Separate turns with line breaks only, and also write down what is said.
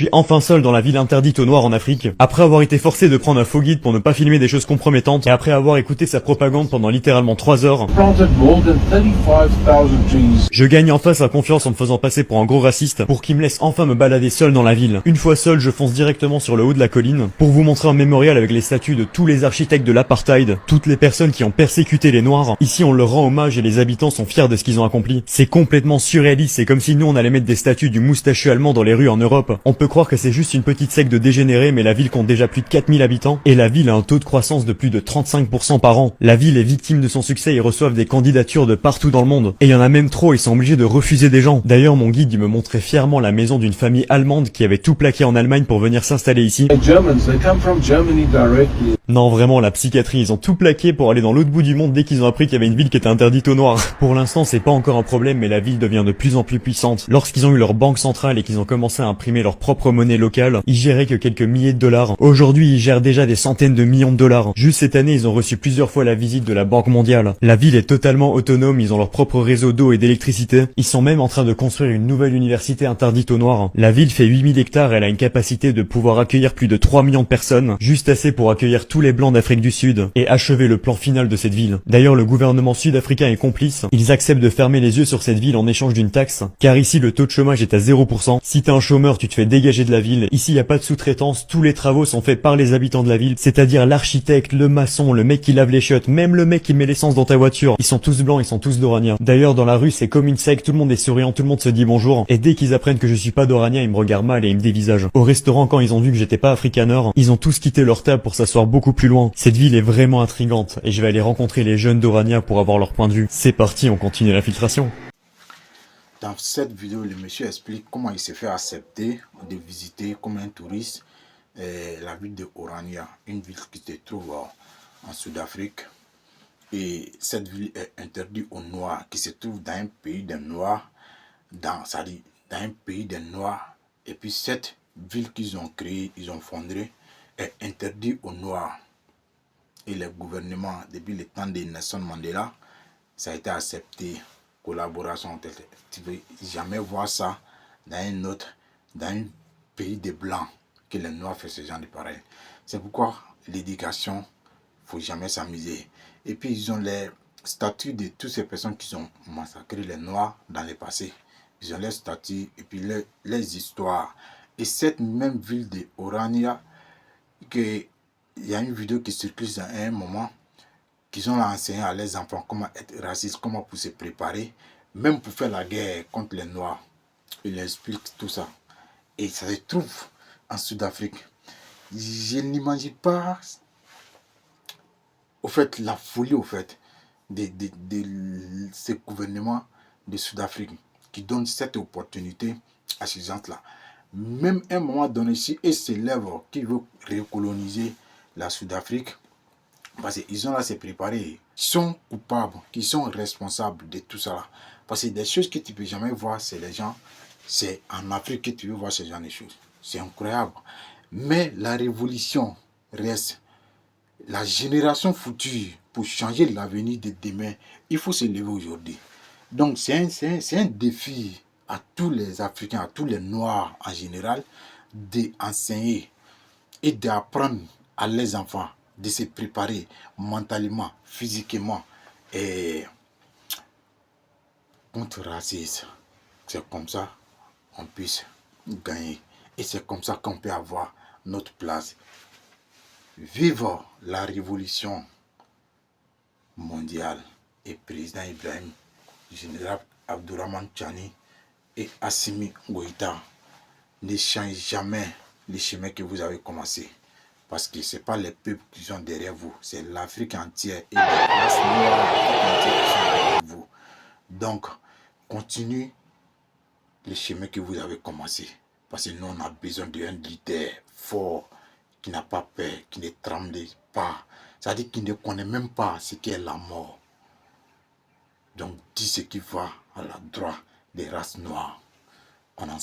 Je suis enfin seul dans la ville interdite aux Noirs en Afrique. Après avoir été forcé de prendre un faux guide pour ne pas filmer des choses compromettantes, et après avoir écouté sa propagande pendant littéralement 3 heures, je gagne enfin sa confiance en me faisant passer pour un gros raciste pour qu'il me laisse enfin me balader seul dans la ville. Une fois seul, je fonce directement sur le haut de la colline pour vous montrer un mémorial avec les statues de tous les architectes de l'apartheid, toutes les personnes qui ont persécuté les Noirs. Ici, on leur rend hommage et les habitants sont fiers de ce qu'ils ont accompli. C'est complètement surréaliste, c'est comme si nous on allait mettre des statues du moustachu allemand dans les rues en Europe. On peut croire que c'est juste une petite secte de dégénérés, mais la ville compte déjà plus de 4000 habitants, et la ville a un taux de croissance de plus de 35% par an. La ville est victime de son succès et reçoivent des candidatures de partout dans le monde. Et il y en a même trop, ils sont obligés de refuser des gens. D'ailleurs, mon guide, il me montrait fièrement la maison d'une famille allemande qui avait tout plaqué en Allemagne pour venir s'installer ici. Non, vraiment, la psychiatrie, ils ont tout plaqué pour aller dans l'autre bout du monde dès qu'ils ont appris qu'il y avait une ville qui était interdite aux Noirs. Pour l'instant, c'est pas encore un problème, mais la ville devient de plus en plus puissante. Lorsqu'ils ont eu leur banque centrale et qu'ils ont commencé à imprimer leur propre monnaie locale, ils géraient que quelques milliers de dollars. Aujourd'hui, ils gèrent déjà des centaines de millions de dollars. Juste cette année, ils ont reçu plusieurs fois la visite de la Banque mondiale. La ville est totalement autonome, ils ont leur propre réseau d'eau et d'électricité. Ils sont même en train de construire une nouvelle université interdite aux Noirs. La ville fait 8000 hectares, elle a une capacité de pouvoir accueillir plus de 3 millions de personnes, juste assez pour accueillir tous les blancs d'Afrique du Sud, et achever le plan final de cette ville. D'ailleurs, le gouvernement sud-africain est complice, ils acceptent de fermer les yeux sur cette ville en échange d'une taxe, car ici le taux de chômage est à 0%. Si t'es un chômeur, tu te fais dégager de la ville. Ici, y a pas de sous-traitance, tous les travaux sont faits par les habitants de la ville, c'est-à-dire l'architecte, le maçon, le mec qui lave les chiottes, même le mec qui met l'essence dans ta voiture. Ils sont tous blancs, ils sont tous d'Orania. D'ailleurs, dans la rue, c'est comme une secte, tout le monde est souriant, tout le monde se dit bonjour, et dès qu'ils apprennent que je suis pas d'Orania, ils me regardent mal et ils me dévisagent. Au restaurant, quand ils ont vu que j'étais pas afrikaner, ils ont tous quitté leur table pour s'asseoir beaucoup plus loin. Cette ville est vraiment intrigante, et je vais aller rencontrer les jeunes d'Orania pour avoir leur point de vue. C'est parti, on continue l'infiltration.
Dans cette vidéo, le monsieur explique comment il s'est fait accepter de visiter comme un touriste la ville de Orania, une ville qui se trouve en Sud-Afrique. Et cette ville est interdite aux Noirs, qui se trouve dans un pays des Noirs, dans un pays des Noirs. Et puis cette ville qu'ils ont créée, ils ont fondée, est interdite aux Noirs. Et le gouvernement, depuis le temps de Nelson Mandela, ça a été accepté. Collaboration, tu ne veux jamais voir ça dans un pays de blancs, que les Noirs font ce genre de pareil. C'est pourquoi l'éducation, il ne faut jamais s'amuser. Et puis ils ont les statuts de toutes ces personnes qui ont massacré les Noirs dans le passé. Ils ont les statuts et puis les histoires. Et cette même ville de Orania, il y a une vidéo qui circule à un moment, qu'ils ont enseigné à leurs enfants comment être raciste, comment pour se préparer, même pour faire la guerre contre les Noirs. Il explique tout ça. Et ça se trouve en Sud-Afrique. Je n'imagine pas, au fait, la folie, au fait, de ce gouvernement de Sud-Afrique qui donne cette opportunité à ces gens-là. Même à un moment donné, si ils se lèvent, qui veut recoloniser la Sud-Afrique, parce qu'ils ont là se préparer, qui sont coupables, qui sont responsables de tout ça. Parce que des choses que tu ne peux jamais voir, c'est les gens, c'est en Afrique que tu veux voir ce genre de choses. C'est incroyable. Mais la révolution reste. La génération future, pour changer l'avenir de demain, il faut se lever aujourd'hui. Donc c'est un défi à tous les Africains, à tous les Noirs en général, d'enseigner et d'apprendre à les enfants de se préparer mentalement, physiquement et contre le racisme. C'est comme ça qu'on puisse gagner. Et c'est comme ça qu'on peut avoir notre place. Vive la révolution mondiale. Et président Ibrahim, général Abdourahmane Tchani et Assimi Goïta, ne changez jamais les chemins que vous avez commencé. Parce que ce n'est pas les peuples qui sont derrière vous, c'est l'Afrique entière et les races noires entières qui sont derrière vous. Donc, continuez le chemin que vous avez commencé. Parce que nous, on a besoin d'un leader fort, qui n'a pas peur, qui ne tremble pas. C'est-à-dire qu'il ne connaît même pas ce qu'est la mort. Donc, dis ce qui va à la droite des races noires. On en